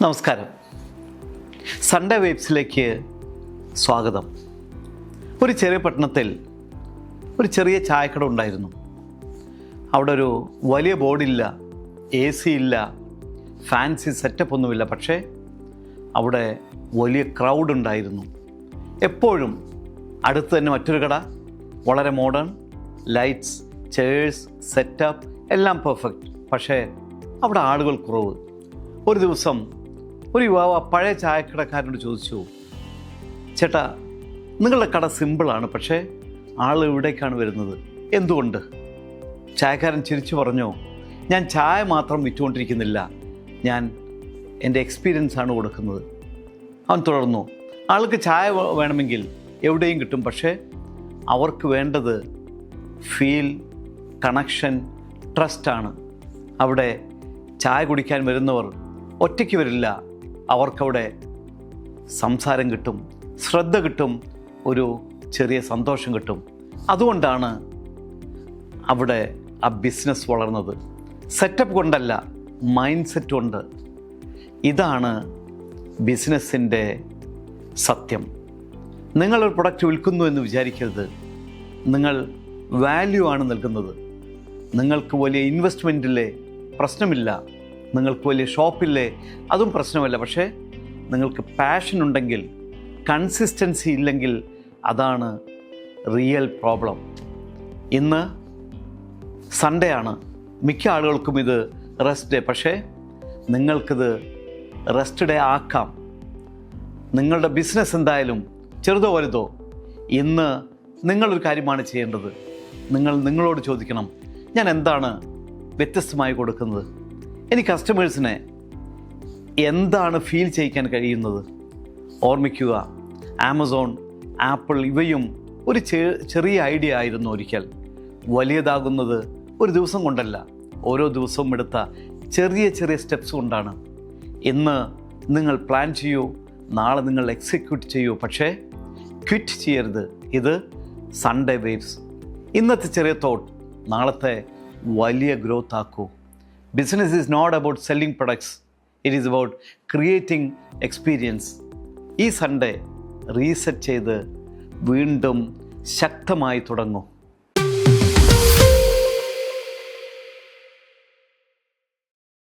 നമസ്കാരം. സൺഡേ വൈബ്സിലേക്ക് സ്വാഗതം. ഒരു ചെറിയ പട്ടണത്തിൽ ഒരു ചെറിയ ചായക്കട ഉണ്ടായിരുന്നു. അവിടെ ഒരു വലിയ ബോർഡില്ല, AC ഇല്ല, ഫാൻസി സെറ്റപ്പ് ഒന്നുമില്ല. പക്ഷേ അവിടെ വലിയ ക്രൗഡ് ഉണ്ടായിരുന്നു. എപ്പോഴും അടുത്ത് തന്നെ മറ്റൊരു കട, വളരെ മോഡേൺ, ലൈറ്റ്സ്, ചെയേഴ്സ്, സെറ്റപ്പ് എല്ലാം പെർഫെക്റ്റ്. പക്ഷേ അവിടെ ആളുകൾ കുറവ്. ഒരു ദിവസം ഒരു യുവാവ് പഴയ ചായക്കടക്കാരനോട് ചോദിച്ചു, ചേട്ടാ, നിങ്ങളുടെ കട സിമ്പിളാണ്, പക്ഷേ ആൾ ഇവിടേക്കാണ് വരുന്നത്, എന്തുകൊണ്ട്? ചായക്കാരൻ ചിരിച്ചു പറഞ്ഞു, ഞാൻ ചായ മാത്രം വിറ്റുകൊണ്ടിരിക്കുന്നില്ല, ഞാൻ എൻ്റെ എക്സ്പീരിയൻസ് ആണ് കൊടുക്കുന്നത്. അവൻ തുടർന്നു, ആൾക്ക് ചായ വേണമെങ്കിൽ എവിടെയും കിട്ടും, പക്ഷേ അവർക്ക് വേണ്ടത് ഫീൽ, കണക്ഷൻ, ട്രസ്റ്റാണ്. അവിടെ ചായ കുടിക്കാൻ വരുന്നവർ ഒറ്റയ്ക്ക് വരില്ല, അവർക്കവിടെ സംസാരം കിട്ടും, ശ്രദ്ധ കിട്ടും, ഒരു ചെറിയ സന്തോഷം കിട്ടും. അതുകൊണ്ടാണ് അവിടെ ആ ബിസിനസ് വളർന്നത്. സെറ്റപ്പ് കൊണ്ടല്ല, മൈൻഡ് സെറ്റ് കൊണ്ട്. ഇതാണ് ബിസിനസ്സിൻ്റെ സത്യം. നിങ്ങളൊരു പ്രൊഡക്റ്റ് വിൽക്കുന്നു എന്ന് വിചാരിക്കരുത്. നിങ്ങൾ വാല്യൂ ആണ് നൽകുന്നത്. നിങ്ങൾക്ക് വലിയ ഇൻവെസ്റ്റ്മെൻറ്റില്ലേ, പ്രശ്നമില്ല. നിങ്ങൾക്ക് വലിയ ഷോപ്പില്ലേ, അതും പ്രശ്നമല്ല. പക്ഷേ നിങ്ങൾക്ക് പാഷൻ ഉണ്ടെങ്കിൽ, കൺസിസ്റ്റൻസി ഇല്ലെങ്കിൽ, അതാണ് റിയൽ പ്രോബ്ലം. ഇന്ന് സൺഡേ ആണ്. മിക്ക ആളുകൾക്കും ഇത് റെസ്റ്റ് ഡേ. പക്ഷേ നിങ്ങൾക്കിത് റെസ്റ്റ് ഡേ ആക്കാം. നിങ്ങളുടെ ബിസിനസ് എന്തായാലും ചെറുതോ വലുതോ, ഇന്ന് നിങ്ങളൊരു കാര്യമാണ് ചെയ്യേണ്ടത്. നിങ്ങളോട് ചോദിക്കണം, ഞാൻ എന്താണ് വ്യത്യസ്തമായി കൊടുക്കുന്നത്? എനിക്ക് കസ്റ്റമേഴ്സിനെ എന്താണ് ഫീൽ ചെയ്യിക്കാൻ കഴിയുന്നത്? ഓർമ്മിക്കുക, ആമസോൺ, ആപ്പിൾ ഇവയും ഒരു ചെറിയ ഐഡിയ ആയിരുന്നു ഒരിക്കൽ. വലിയതാകുന്നത് ഒരു ദിവസം കൊണ്ടല്ല, ഓരോ ദിവസവും എടുത്ത ചെറിയ ചെറിയ സ്റ്റെപ്സ് കൊണ്ടാണ്. ഇന്ന് നിങ്ങൾ പ്ലാൻ ചെയ്യൂ, നാളെ നിങ്ങൾ എക്സിക്യൂട്ട് ചെയ്യൂ, പക്ഷേ ക്വിറ്റ് ചെയ്യരുത്. ഇത് സൺഡേ വേവ്സ്. ഇന്നത്തെ ചെറിയ തോട്ട് നാളത്തെ വലിയ growth ആക്കൂ. Business is not about selling products. It is about creating experience. ഈ സൺഡേ റീസെറ്റ് ചെയ്ത് വീണ്ടും ശക്തമായി തുടങ്ങൂ.